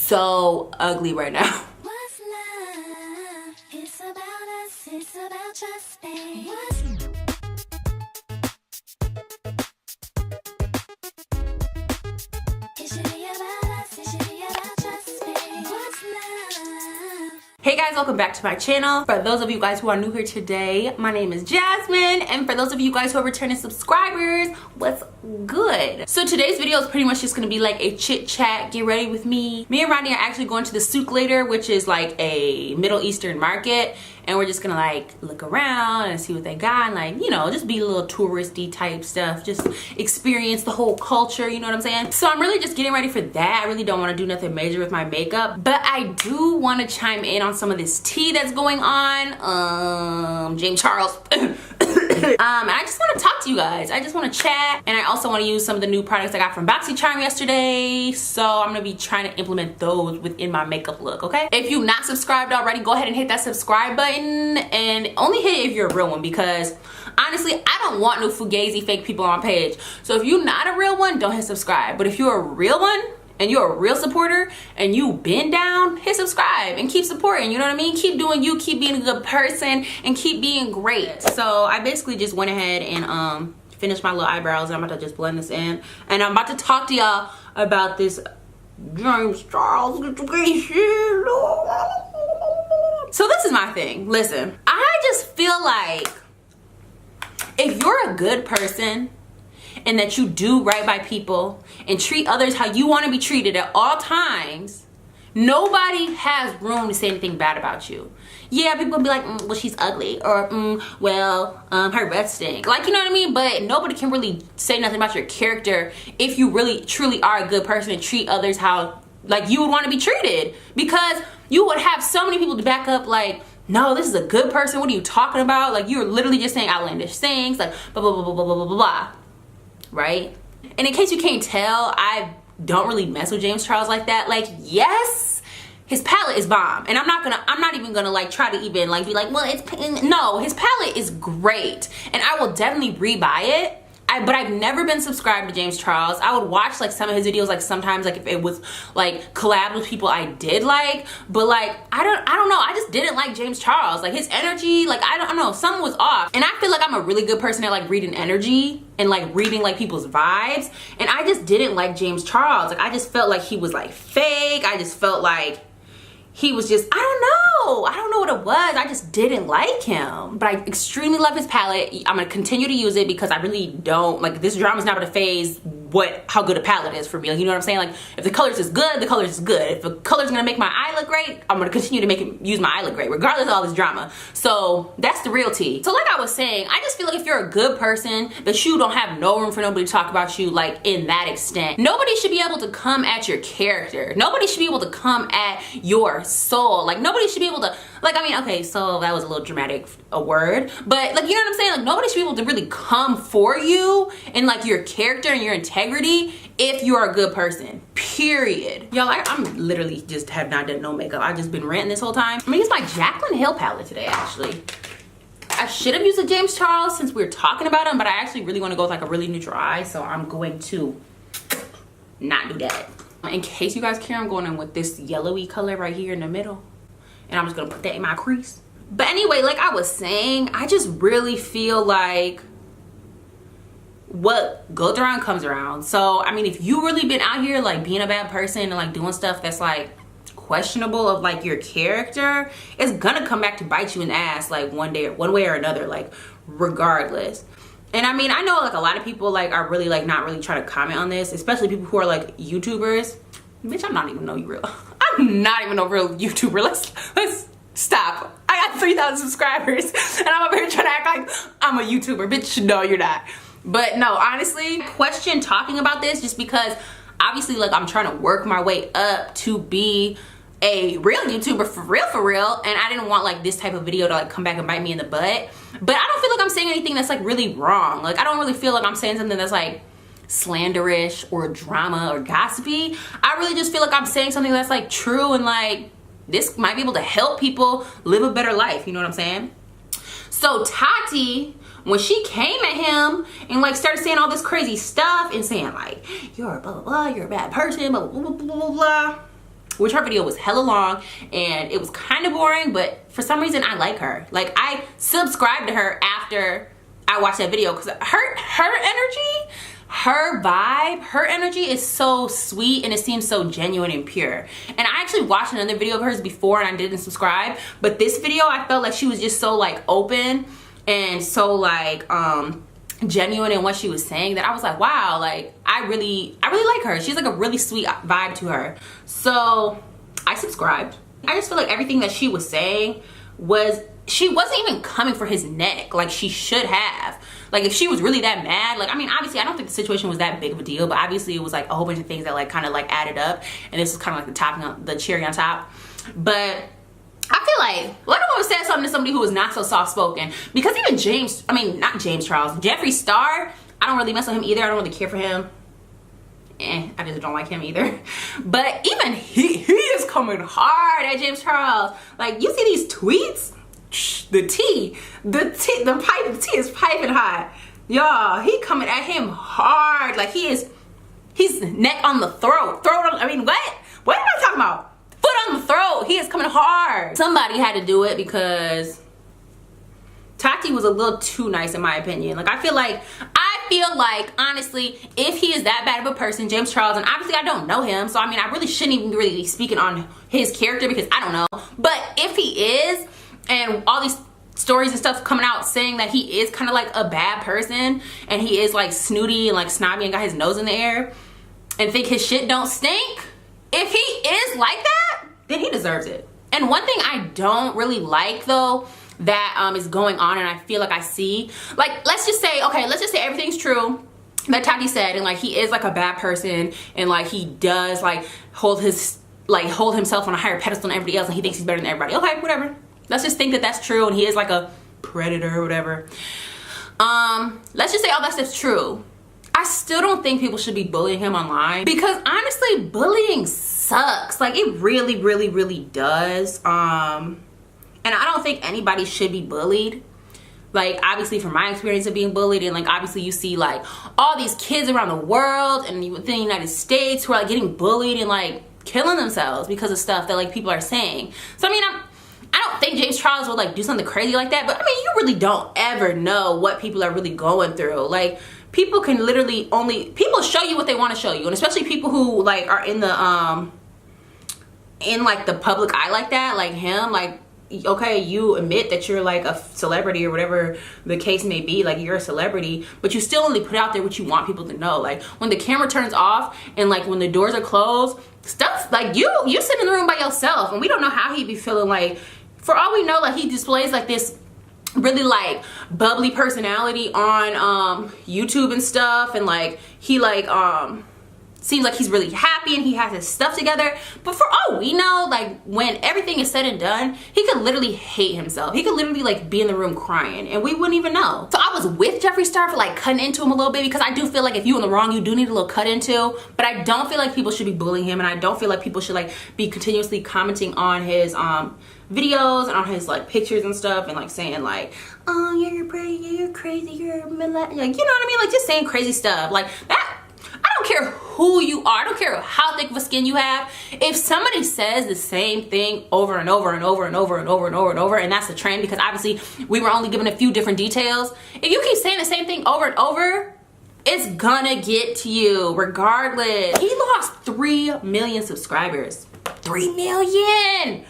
so ugly right now. What's love? It's about us, it's about trusting. It should be about us, it should be about trusting. What's love? Hey guys, welcome back to my channel. For those of you guys who are new here today, my name is Jasmine, and for those of you guys who are returning subscribers, what's good? So today's video is pretty much just gonna be like a chit chat, get ready with me. Me and Ronnie are actually going to the souk later, which is like a Middle Eastern market, and we're just gonna like look around and see what they got and like, you know, just be a little touristy type stuff, just experience the whole culture, you know what I'm saying? So I'm really just getting ready for that. I really don't want to do nothing major with my makeup, but I do want to chime in on some of this tea that's going on. James Charles. And I just want to talk to you guys. I just want to chat, and I also want to use some of the new products I got from BoxyCharm yesterday, so I'm gonna be trying to implement those within my makeup look. Okay, if you've not subscribed already, go ahead and hit that subscribe button, and only hit it if you're a real one, because honestly I don't want no fugazi fake people on my page. So if you're not a real one, don't hit subscribe, but if you're a real one and you're a real supporter and you've been down, hit subscribe and keep supporting, you know what I mean? Keep doing you, keep being a good person, and keep being great. So I basically just went ahead and finished my little eyebrows, and I'm about to just blend this in, and I'm about to talk to y'all about this James Charles situation. So this is my thing. Listen, I just feel like if you're a good person and that you do right by people and treat others how you want to be treated at all times, nobody has room to say anything bad about you. Yeah, people will be like, well, she's ugly, or her breath stink, like, you know what I mean? But nobody can really say nothing about your character if you really truly are a good person and treat others how like you would want to be treated, because you would have so many people to back up like, no, this is a good person, what are you talking about? Like, you're literally just saying outlandish things, like blah blah blah blah blah blah blah blah, right? And in case you can't tell, I don't really mess with James Charles like that. Like, yes, his palette is bomb, and I'm not even gonna like try to even like be like, well, no, his palette is great, and I will definitely rebuy it. But I've never been subscribed to James Charles. I would watch like some of his videos, like sometimes like if it was like collab with people I did like, but like I don't know, I just didn't like James Charles. Like his energy, like I don't know, something was off. And I feel like I'm a really good person at like reading energy and like reading like people's vibes, and I just didn't like James Charles. Like I just felt like he was like fake. I just felt like he was just, I don't know what it was. I just didn't like him. But I extremely love his palette. I'm gonna continue to use it because I really don't, like, this drama's not gonna phase how good a palette is for me. Like, you know what I'm saying? Like, if the colors is good, the colors is good. If the color's gonna make my eye look great, I'm gonna continue to use my eye look great, regardless of all this drama. So that's the real tea. So like I was saying, I just feel like if you're a good person, that you don't have no room for nobody to talk about you like in that extent. Nobody should be able to come at your character. Nobody should be able to come at your soul. Like, nobody should be able to, like, I mean, okay, so that was a little dramatic, a word, but like, you know what I'm saying? Like, nobody should be able to really come for you and like your character and your integrity if you're a good person, period. Y'all, I'm literally just have not done no makeup. I've just been ranting this whole time. I'm gonna use my Jaclyn Hill palette today, actually. I should have used a James Charles since we were talking about him, but I actually really want to go with like a really neutral eye, so I'm going to not do that. In case you guys care, I'm going in with this yellowy color right here in the middle, and I'm just gonna put that in my crease. But anyway, like I was saying, I just really feel like what goes around comes around. So I mean, if you really been out here like being a bad person and like doing stuff that's like questionable of like your character, it's gonna come back to bite you in the ass like one way or another, like regardless. And I mean, I know like a lot of people like are really like not really trying to comment on this, especially people who are like YouTubers. Bitch, I'm not even no real I'm not even a real YouTuber. Let's stop. I got 3,000 subscribers and I'm over here trying to act like I'm a YouTuber. Bitch, no, you're not. But no, honestly, question talking about this just because obviously like I'm trying to work my way up to be a real YouTuber for real, and I didn't want like this type of video to like come back and bite me in the butt. But I don't feel like I'm saying anything that's like really wrong. Like I don't really feel like I'm saying something that's like slanderish or drama or gossipy. I really just feel like I'm saying something that's like true, and like this might be able to help people live a better life, you know what I'm saying? So Tati, when she came at him and like started saying all this crazy stuff and saying like, you're a blah blah blah, you're a bad person, blah blah blah blah blah blah, which her video was hella long and it was kind of boring, but for some reason I like her. Like, I subscribed to her after I watched that video because her energy, her vibe, her energy is so sweet and it seems so genuine and pure. And I actually watched another video of hers before and I didn't subscribe, but this video I felt like she was just so like open and so like genuine in what she was saying that I was like, wow, like I really like her. She's like a really sweet vibe to her. So I subscribed. I just feel like everything that she was saying she wasn't even coming for his neck like she should have. Like, if she was really that mad, like, I mean, obviously I don't think the situation was that big of a deal, but obviously it was like a whole bunch of things that like kind of like added up, and this was kind of like the topping on the cherry on top. But I feel like let him have said something to somebody who was not so soft-spoken, because even not James Charles, Jeffree Star, I don't really mess with him either. I don't really care for him. I just don't like him either. But even he is coming hard at James Charles. Like, you see these tweets? The tea is piping hot. Y'all, he coming at him hard. Like, he's neck on the throat. I mean, what am I talking about? Foot on the throat. He is coming hard. Somebody had to do it because Tati was a little too nice in my opinion. Like, I feel like honestly, if he is that bad of a person, James Charles, and obviously I don't know him, so I mean I really shouldn't even really be speaking on his character because I don't know. But if he is, and all these stories and stuff coming out saying that he is kind of like a bad person and he is like snooty and like snobby and got his nose in the air and think his shit don't stink, if he is like that, then he deserves it. And one thing I don't really like though that is going on, and I feel like I see, like, let's just say everything's true that Tati said, and like he is like a bad person and like he does like hold himself on a higher pedestal than everybody else and he thinks he's better than everybody. Okay, whatever. Let's just think that that's true and he is like a predator or whatever. Let's just say all that stuff's true. I still don't think people should be bullying him online, because honestly, bullying sucks. Like, it really, really, really does. And I don't think anybody should be bullied. Like, obviously from my experience of being bullied, and like obviously you see like all these kids around the world and within the United States who are like getting bullied and like killing themselves because of stuff that like people are saying. So I mean, I don't think James Charles would like do something crazy like that, but I mean, you really don't ever know what people are really going through. Like, people can literally people show you what they want to show you, and especially people who like are in the in like the public eye like that, like him. Like, okay, you admit that you're like a celebrity or whatever the case may be, like you're a celebrity, but you still only put out there what you want people to know. Like, when the camera turns off and like when the doors are closed, stuff like you sit in the room by yourself, and we don't know how he'd be feeling. Like, for all we know, like he displays like this really like bubbly personality on YouTube and stuff, and like he like seems like he's really happy and he has his stuff together. But for all we know, like when everything is said and done, he could literally hate himself. He could literally like be in the room crying and we wouldn't even know. So I was with Jeffree Star for like cutting into him a little bit, because I do feel like if you in the wrong, you do need a little cut into. But I don't feel like people should be bullying him, and I don't feel like people should like be continuously commenting on his videos and on his like pictures and stuff, and like saying like, oh, you're pretty, you're crazy, you're like, you know what I mean? Like, just saying crazy stuff like that. I don't care who you are. I don't care how thick of a skin you have. If somebody says the same thing over and over and over and over and over and over and over, and that's the trend, because obviously we were only given a few different details. If you keep saying the same thing over and over, it's gonna get to you regardless. He lost 3 million subscribers. 3 million!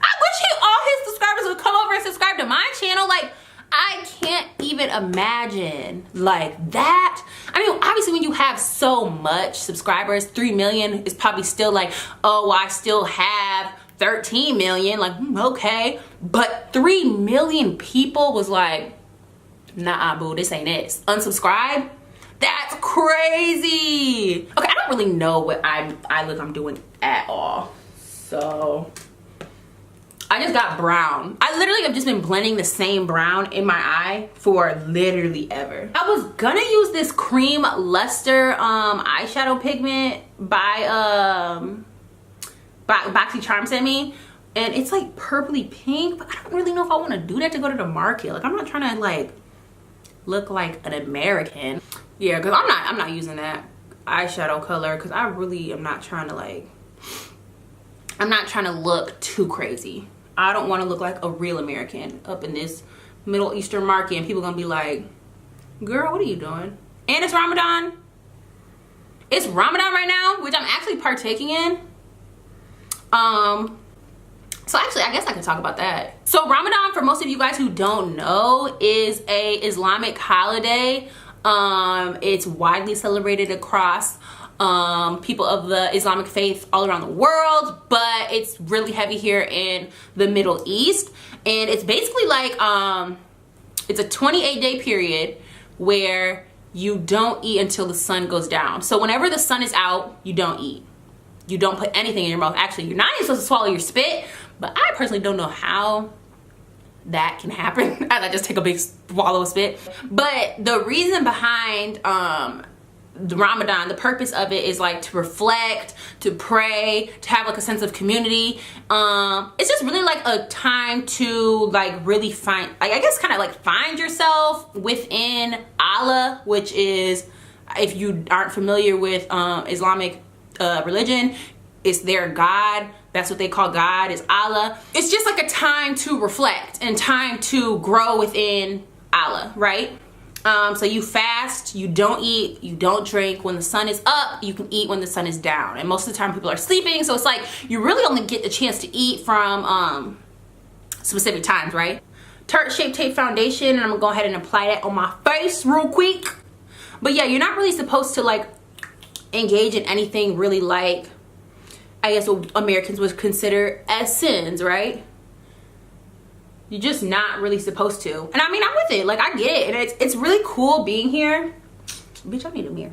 I wish all his subscribers would come over and subscribe to my channel. Like, I can't even imagine like that. I mean, obviously when you have so much subscribers, 3 million is probably still like, oh, well, I still have 13 million. Like, okay. But 3 million people was like, nah, boo, this ain't it. Unsubscribe? That's crazy. Okay, I don't really know what eyelids I'm doing at all. So I just got brown. I literally have just been blending the same brown in my eye for literally ever. I was gonna use this cream luster eyeshadow pigment by BoxyCharm sent me, and it's like purpley pink, but I don't really know if I want to do that to go to the market. Like, I'm not trying to like look like an American. Yeah, because I'm not using that eyeshadow color, because I really am not trying to like, I'm not trying to look too crazy. I don't want to look like a real American up in this Middle Eastern market and people gonna be like, girl, what are you doing? And it's Ramadan. It's Ramadan right now, which I'm actually partaking in. So actually, I guess I can talk about that. So Ramadan, for most of you guys who don't know, is a Islamic holiday. It's widely celebrated across people of the Islamic faith all around the world, but it's really heavy here in the Middle East. And it's basically like, it's a 28-day period where you don't eat until the sun goes down. So whenever the sun is out, you don't eat. You don't put anything in your mouth. Actually, you're not even supposed to swallow your spit, but I personally don't know how that can happen. I just take a big swallow of spit. But the reason behind the Ramadan, the purpose of it is like to reflect, to pray, to have like a sense of community. It's just really like a time to like really find, like, I guess kind of like find yourself within Allah, which is, if you aren't familiar with Islamic religion, it's their God. That's what they call God, is Allah. It's just like a time to reflect and time to grow within Allah, right? So you fast, you don't eat, you don't drink. When the sun is up, you can eat when the sun is down. And most of the time people are sleeping, so it's like you really only get the chance to eat from specific times, right? Tarte Shape Tape foundation, and I'm gonna go ahead and apply that on my face real quick. But yeah, you're not really supposed to like engage in anything really like, I guess what Americans would consider as sins, right? You're just not really supposed to. And I mean, I'm with it. Like, I get it. And it's really cool being here. Bitch, I need a mirror.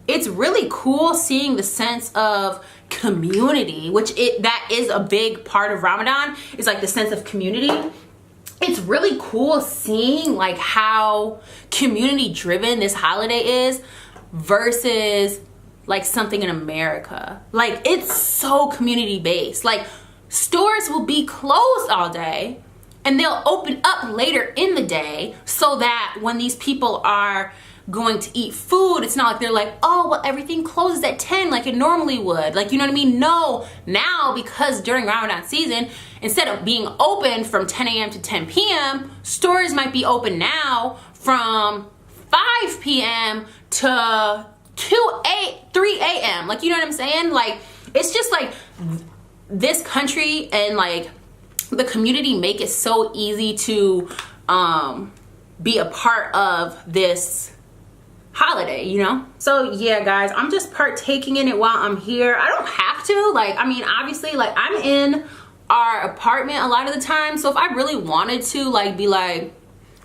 It's really cool seeing the sense of community, which that is a big part of Ramadan, is like the sense of community. It's really cool seeing like how community driven this holiday is versus like something in America. Like, it's so community based. Like, stores will be closed all day and they'll open up later in the day so that when these people are going to eat food, it's not like they're like, oh, well, everything closes at 10 like it normally would. Like, you know what I mean? No, now, because during Ramadan season, instead of being open from 10 a.m. to 10 p.m., stores might be open now from 5 p.m. to 3 a.m. Like, you know what I'm saying? Like, it's just like this country and like the community make it so easy to be a part of this holiday, you know? So yeah, guys, I'm just partaking in it while I'm here. I don't have to, like, I mean, obviously, like, I'm in our apartment a lot of the time, so if I really wanted to like be like,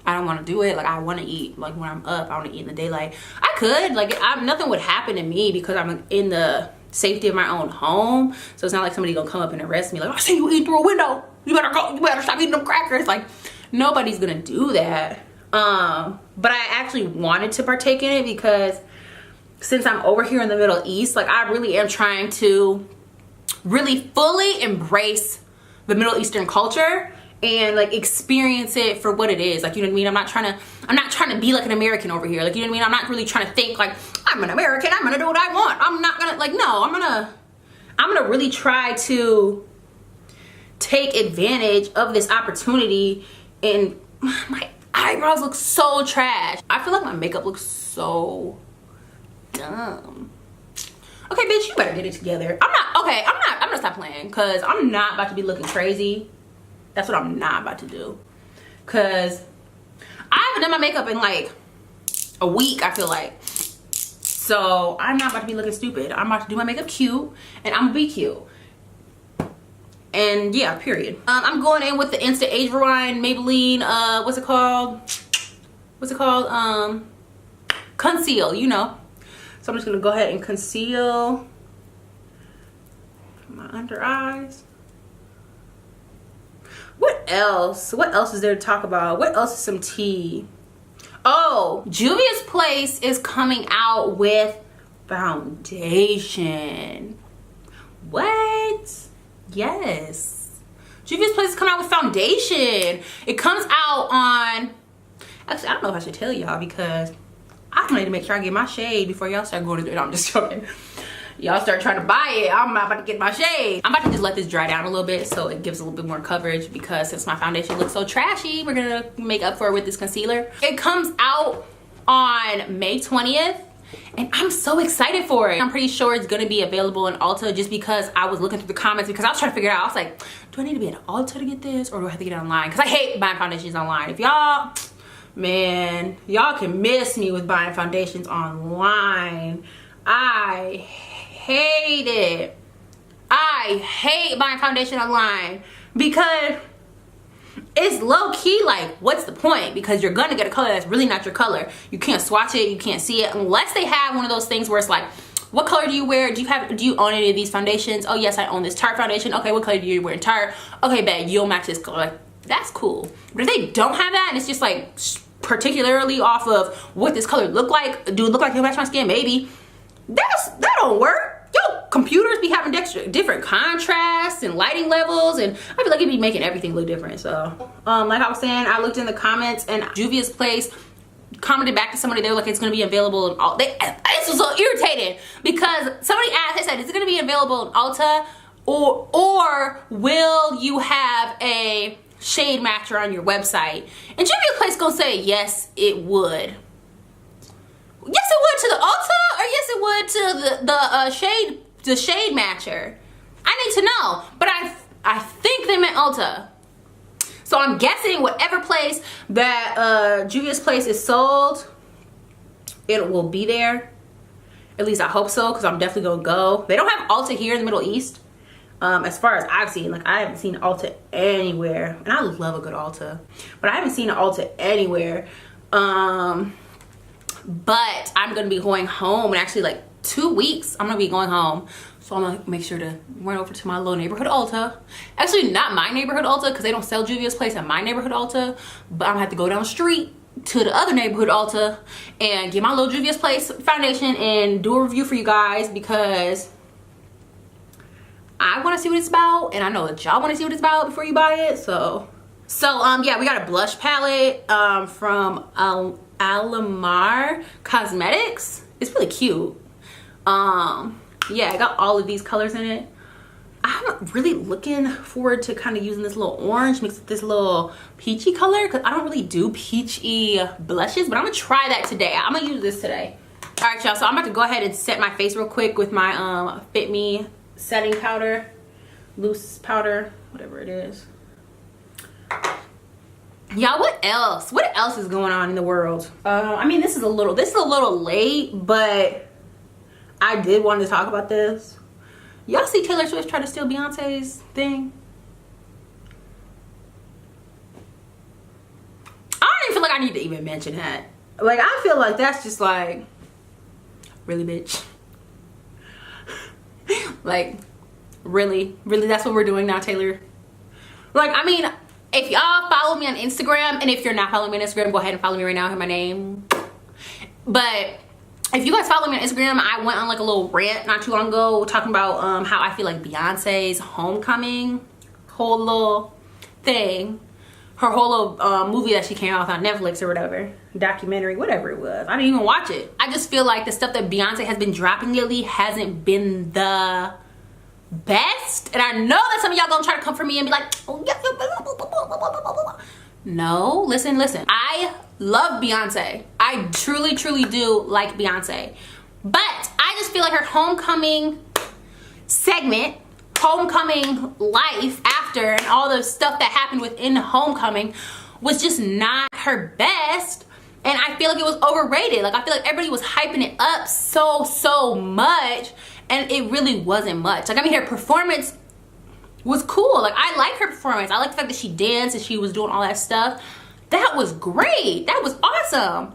I don't want to do it, like, I want to eat, like, when I'm up, I want to eat in the daylight, I could, like, nothing would happen to me because I'm in the safety of my own home. So it's not like somebody gonna come up and arrest me like, I see you eating through a window, you better go, you better stop eating them crackers. Like, nobody's gonna do that. But I actually wanted to partake in it because since I'm over here in the Middle East, like, I really am trying to really fully embrace the Middle Eastern culture and like experience it for what it is. Like, you know what I mean? I'm not trying to be like an American over here. Like, you know what I mean? I'm not really trying to think like, I'm an American, I'm gonna do what I want. I'm not gonna, like, no, I'm gonna really try to take advantage of this opportunity. And my eyebrows look so trash. I feel like my makeup looks so dumb. Okay, bitch, you better get it together. I'm gonna stop playing because I'm not about to be looking crazy. That's what I'm not about to do. Cause I haven't done my makeup in like a week, I feel like. So I'm not about to be looking stupid. I'm about to do my makeup cute and I'm gonna be cute. And yeah, period. I'm going in with the Instant Age Rewind Maybelline, what's it called? Conceal, you know. So I'm just gonna go ahead and conceal my under eyes. What else? What else is there to talk about? What else is some tea? Oh, Juvia's Place is coming out with foundation. What? Yes. Juvia's Place is coming out with foundation. It comes out on... Actually, I don't know if I should tell y'all because I need to make sure I get my shade before y'all start going to do it. I'm just joking. y'all start trying to buy it, I'm about to get my shade. I'm about to just let this dry down a little bit so it gives a little bit more coverage, because since my foundation looks so trashy, we're gonna make up for it with this concealer. It comes out on May 20th. And I'm so excited for it. I'm pretty sure it's gonna be available in Ulta, just because I was looking through the comments, because I was trying to figure it out. I was like, do I need to be in Ulta to get this, or do I have to get it online? Because I hate buying foundations online. If y'all, man, y'all can miss me with buying foundations online. I hate it. I hate buying foundation online, because it's low-key like, what's the point? Because you're gonna get a color that's really not your color. You can't swatch it, you can't see it, unless they have one of those things where it's like, what color do you wear? Do you own any of these foundations? Oh yes, I own this Tarte foundation. Okay, what color do you wear in Tarte? Okay, bet you'll match this color. Like, that's cool. But if they don't have that, and it's just like particularly off of what this color look like, do it look like it'll match my skin? Maybe. That don't work. Yo, computers be having different contrasts and lighting levels, and I feel like it'd be making everything look different. So like I was saying, I looked in the comments, and Juvia's Place commented back to somebody. They were like, it's going to be available in all. This was so irritating, because somebody asked, they said, is it going to be available in Ulta, or will you have a shade matcher on your website? And Juvia's Place gonna say yes, it would. Yes, it would to the Ulta, or yes, it would to the shade matcher. I need to know, but I think they meant Ulta. So I'm guessing whatever place that Juvia's Place is sold, it will be there. At least I hope so, because I'm definitely gonna go. They don't have Ulta here in the Middle East, as far as I've seen. Like, I haven't seen Ulta anywhere, and I love a good Ulta, but I haven't seen an Ulta anywhere. But I'm gonna be going home in actually like 2 weeks. I'm gonna be going home, so I'm gonna make sure to run over to my little neighborhood Ulta. Actually, not my neighborhood Ulta, because they don't sell Juvia's Place at my neighborhood Ulta, but I'm gonna have to go down the street to the other neighborhood Ulta and get my little Juvia's Place foundation and do a review for you guys, because I want to see what it's about, and I know that y'all want to see what it's about before you buy it. So yeah, we got a blush palette from Alamar Cosmetics. It's really cute. Yeah, I got all of these colors in it. I'm really looking forward to kind of using this little orange mixed with this little peachy color, because I don't really do peachy blushes, but I'm gonna try that today. I'm gonna use this today. All right, y'all, so I'm about to go ahead and set my face real quick with my Fit Me setting powder, loose powder, whatever it is. Y'all, what else is going on in the world? I mean, this is a little late, but I did want to talk about this. Y'all see Taylor Swift try to steal Beyonce's thing? I don't even feel like I need to even mention that. Like, I feel like that's just like, really, bitch? Like, really that's what we're doing now, Taylor? Like, I mean, if y'all follow me on Instagram, and if you're not following me on Instagram, go ahead and follow me right now. I have my name. But if you guys follow me on Instagram, I went on like a little rant not too long ago talking about how I feel like Beyonce's homecoming whole little thing, her whole little movie that she came out with on Netflix or whatever, documentary, whatever it was. I didn't even watch it. I just feel like the stuff that Beyonce has been dropping lately hasn't been the best. And I know that some of y'all gonna try to come for me and be like, oh yeah, no, listen, I love Beyonce. I truly do like Beyonce, but I just feel like her homecoming segment, homecoming life after, and all the stuff that happened within homecoming was just not her best. And I feel like it was overrated. Like, I feel like everybody was hyping it up so much, and it really wasn't much. Like, I mean, her performance was cool. Like, I like her performance. I like the fact that she danced and she was doing all that stuff. That was great. That was awesome.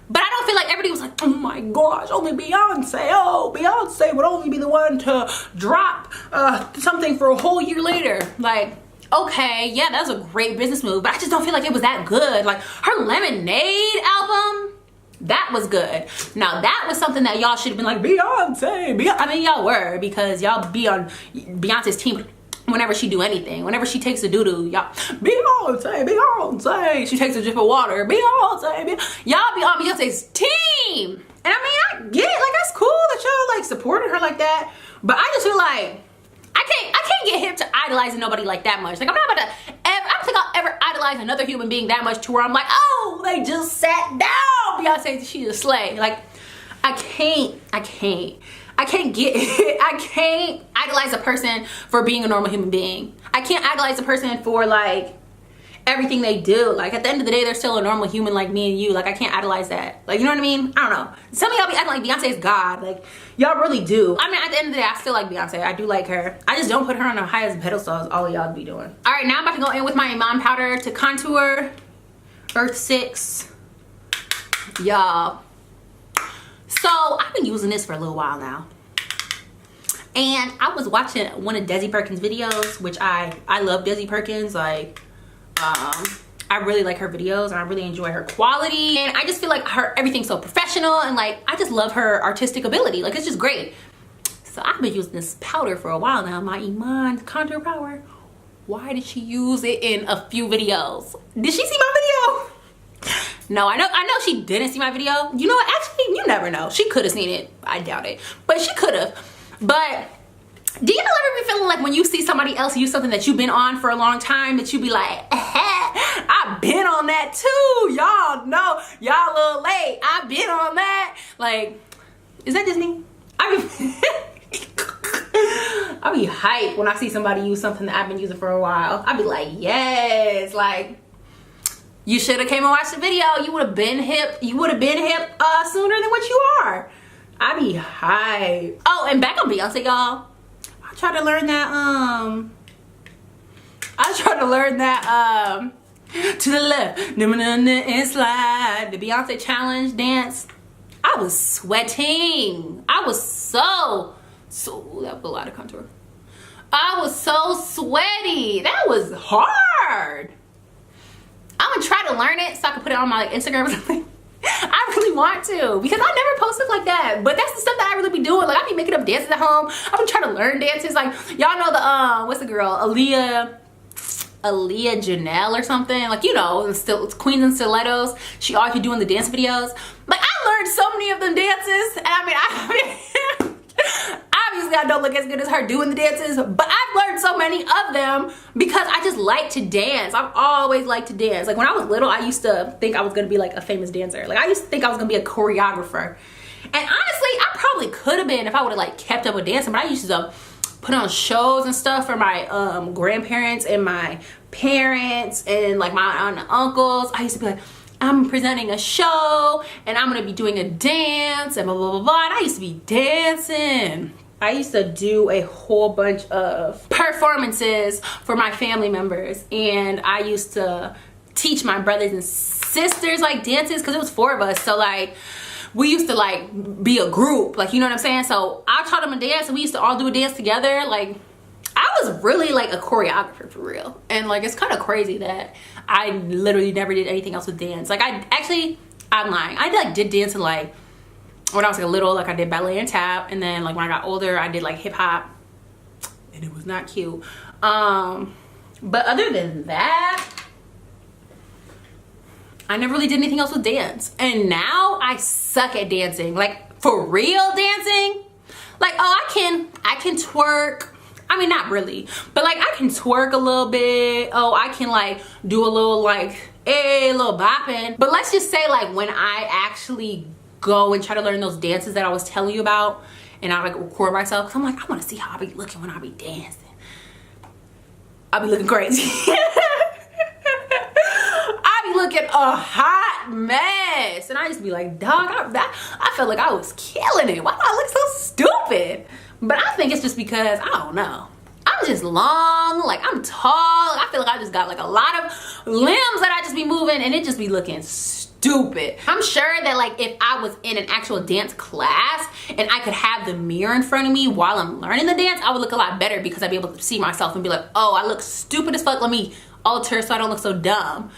But I don't feel like everybody was like, oh my gosh, only Beyonce. Oh, Beyonce would only be the one to drop something for a whole year later. Like, okay, yeah, that was a great business move, but I just don't feel like it was that good. Like, her Lemonade album, that was good. Now, that was something that y'all should have been like, Beyonce. I mean, y'all were, because y'all be on Beyonce's team whenever she do anything. Whenever she takes a doo-doo, y'all, Beyonce. She takes a drip of water, Beyonce. Y'all be on Beyonce's team. And I mean, I get it, like that's cool that y'all like supported her like that. But I just feel like I can't get hip to idolizing nobody like that much. Like I'm not about to ever, I don't think I'll ever idolize another human being that much to where I'm like, oh, they just sat down. Beyonce, she's a slay. Like I can't get it. I can't idolize a person for being a normal human being. I can't idolize a person for like everything they do. Like at the end of the day, they're still a normal human like me and you. Like I can't idolize that. Like, you know what I mean? I don't know. Some of y'all be acting like Beyonce is God. Like y'all really do. I mean, at the end of the day, I still like Beyonce. I do like her. I just don't put her on the highest pedestal as all of y'all be doing. All right, now I'm about to go in with my Iman powder to contour Earth 6. Y'all. So I've been using this for a little while now. And I was watching one of Desi Perkins' videos, which I love Desi Perkins. Like, I really like her videos and I really enjoy her quality. And I just feel like everything's so professional and like, I just love her artistic ability. Like, it's just great. So I've been using this powder for a while now, my Iman contour powder. Why did she use it in a few videos? Did she see my video? No, I know she didn't see my video. You know what, actually, you never know. She could have seen it. I doubt it, but she could have. But do you ever be feeling like when you see somebody else use something that you've been on for a long time that you be like, I've been on that too. Y'all know, y'all a little late. I've been on that. Like, is that just me? I be hyped when I see somebody use something that I've been using for a while. I be like, yes, like, you should have came and watched the video. You would have been hip. You would have been hip sooner than what you are. I be hyped. Oh, and back on Beyonce, y'all. I tried to learn that to the left and slide, the Beyonce challenge dance. I was sweating. I was so that was a lot of contour. I was so sweaty. That was hard. I'm gonna try to learn it so I can put it on my like Instagram or something. I really want to, because I never post stuff like that, but that's the stuff that I really be doing. Like, I be making up dances at home. I be trying to learn dances. Like, y'all know the what's the girl, Aaliyah Janelle or something, like, you know, it's Queens and Stilettos. She always be doing the dance videos. Like, I learned so many of them dances, and I mean obviously I don't look as good as her doing the dances, but I've learned so many of them because I just like to dance. I've always liked to dance. Like, when I was little, I used to think I was gonna be like a famous dancer. Like, I used to think I was gonna be a choreographer. And honestly, I probably could have been if I would have like kept up with dancing, but I used to put on shows and stuff for my grandparents and my parents and like my aunt and uncles. I used to be like, I'm presenting a show and I'm gonna be doing a dance and blah blah blah blah. And I used to be dancing. I used to do a whole bunch of performances for my family members, and I used to teach my brothers and sisters like dances, because it was 4 of us. So like, we used to like be a group, like, you know what I'm saying? So I taught them a dance and we used to all do a dance together. Like, I was really like a choreographer for real. And like, it's kind of crazy that I literally never did anything else with dance. Like, I'm lying. I did dancing like when I was like little, like I did ballet and tap, and then like when I got older, I did like hip hop, and it was not cute. But other than that, I never really did anything else with dance. And now I suck at dancing, like for real dancing. Like, oh, I can twerk. I mean, not really, but like I can twerk a little bit. Oh, I can like do a little like a little bopping. But let's just say like when I actually go and try to learn those dances that I was telling you about, and I like record myself, because I'm like, I want to see how I be looking when I be dancing. I be looking crazy. I be looking a hot mess, and I just be like, dog, I felt like I was killing it. Why do I look so stupid? But I think it's just because, I don't know, I'm just long, like I'm tall. I feel like I just got like a lot of limbs that I just be moving, and it just be looking stupid. I'm sure that like if I was in an actual dance class and I could have the mirror in front of me while I'm learning the dance, I would look a lot better, because I'd be able to see myself and be like, oh, I look stupid as fuck, let me alter so I don't look so dumb.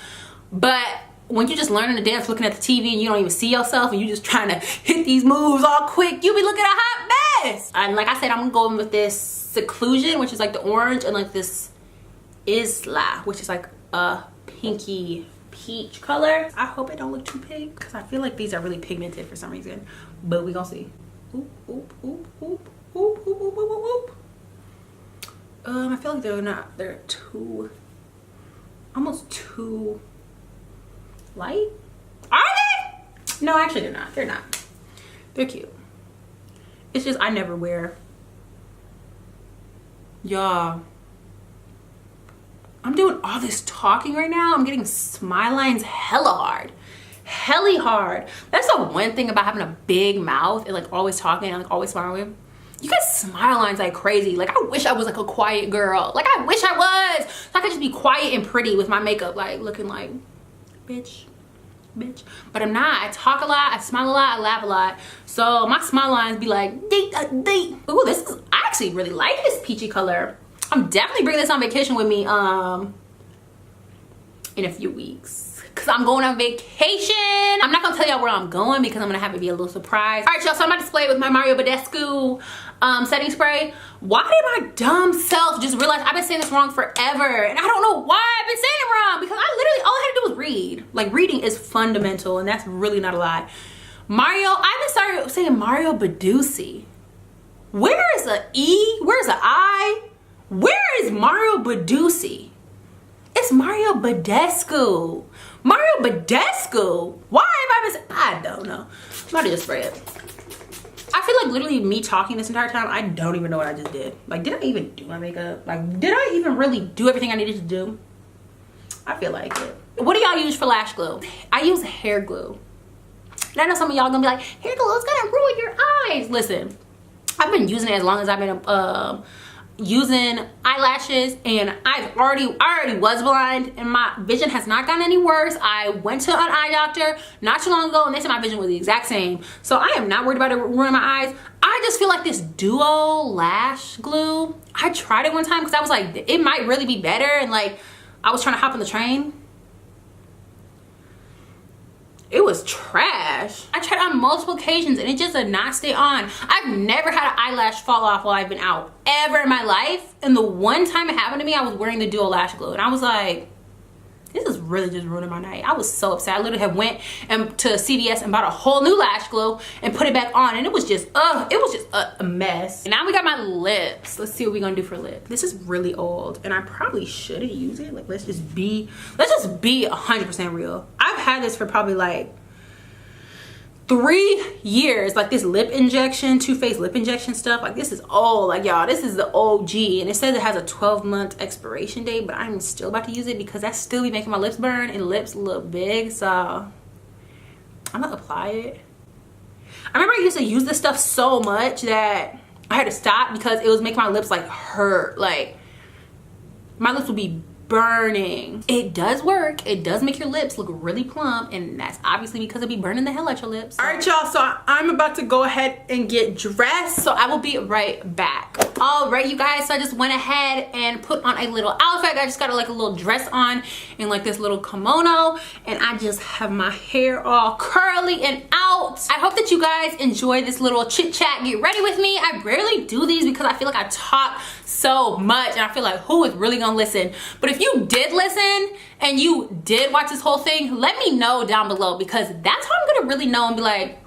But when you're just learning to dance, looking at the TV, and you don't even see yourself, and you're just trying to hit these moves all quick, you be looking a hot mess. And like I said, I'm gonna go in with this Seclusion, which is like the orange, and like this Isla, which is like a pinky peach color. I hope it don't look too pink because I feel like these are really pigmented for some reason, but we gonna see. Oop, oop, oop, oop, oop, oop, oop, oop, oop. I feel like they're too, almost too light. Are they? No, actually they're not. They're not. They're cute. It's just I never wear. Y'all, I'm doing all this talking right now. I'm getting smile lines hella hard. Helly hard. That's the one thing about having a big mouth and like always talking and like always smiling. You get smile lines like crazy. Like I wish I was like a quiet girl. Like I wish I was. So I could just be quiet and pretty with my makeup, like looking like bitch. But I'm not. I talk a lot, I smile a lot, I laugh a lot. So my smile lines be like dee. Ooh, this is, I actually really like this peachy color. I'm definitely bringing this on vacation with me in a few weeks. Cause I'm going on vacation. I'm not gonna tell y'all where I'm going because I'm gonna have it be a little surprise. All right, y'all, so I'm about to display it with my Mario Badescu setting spray. Why did my dumb self just realize I've been saying this wrong forever? And I don't know why I've been saying it wrong, because I literally, all I had to do was read. Like reading is fundamental, and that's really not a lie. Mario, I even started saying Mario Badescu. Where is the E? Where's the I? Where is Mario Badescu? It's Mario Badescu. Mario Badescu. Why have I been? I don't know. I'm about to just spray it. I feel like literally me talking this entire time, I don't even know what I just did. Like, did I even do my makeup? Like, did I even really do everything I needed to do? I feel like it. What do y'all use for lash glue? I use hair glue. And I know some of y'all gonna be like, hair glue is gonna ruin your eyes. Listen, I've been using it as long as I've been using eyelashes, and I already was blind and my vision has not gotten any worse. I went to an eye doctor not too long ago and they said my vision was the exact same. So I am not worried about it ruining my eyes. I just feel like this duo lash glue, I tried it one time because I was like, it might really be better, and like I was trying to hop on the train. It was trash. I tried on multiple occasions and it just did not stay on. I've never had an eyelash fall off while I've been out ever in my life. And the one time it happened to me, I was wearing the duo lash glue and I was like, this is really just ruining my night. I was so upset. I literally have went to CVS and bought a whole new lash glue and put it back on, and it was just a mess. And now we got my lips. Let's see what we're gonna do for lips. This is really old and I probably shouldn't use it. Like, let's just be 100% real. I've had this for probably like 3 years, like this lip injection, Too Faced lip injection stuff. Like this is old, like y'all, this is the OG, and it says it has a 12-month expiration date, but I'm still about to use it because that still be making my lips burn and lips look big. So I'm gonna apply it. I remember I used to use this stuff so much that I had to stop because it was making my lips like hurt. Like my lips would be burning. It does work. It does make your lips look really plump, and that's obviously because it be burning the hell out your lips. All right, y'all, so I'm about to go ahead and get dressed, so I will be right back. All right, you guys, so I just went ahead and put on a little outfit. I just got like a little dress on and like this little kimono, and I just have my hair all curly and out. I hope that you guys enjoy this little chit chat, get ready with me. I rarely do these because I feel like I talk so much and I feel like who is really gonna listen? But if you did listen and you did watch this whole thing, let me know down below, because that's how I'm gonna really know and be like,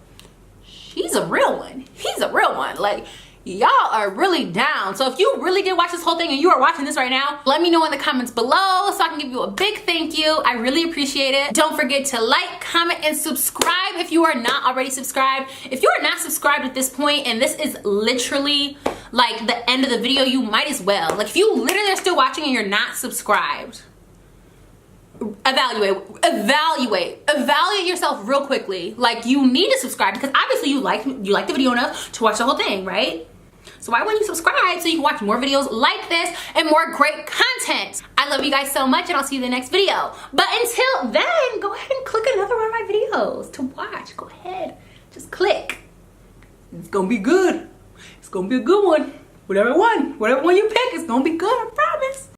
she's a real one, he's a real one. Like, y'all are really down. So if you really did watch this whole thing and you are watching this right now, let me know in the comments below so I can give you a big thank you. I really appreciate it. Don't forget to like, comment, and subscribe if you are not already subscribed. If you are not subscribed at this point and this is literally like the end of the video, you might as well. Like, if you literally are still watching and you're not subscribed, evaluate yourself real quickly. Like, you need to subscribe because obviously you like the video enough to watch the whole thing, right? So why wouldn't you subscribe so you can watch more videos like this and more great content? I love you guys so much, and I'll see you in the next video. But until then, go ahead and click another one of my videos to watch. Go ahead, just click. It's gonna be good. It's gonna be a good one. Whatever one you pick, it's gonna be good. I promise.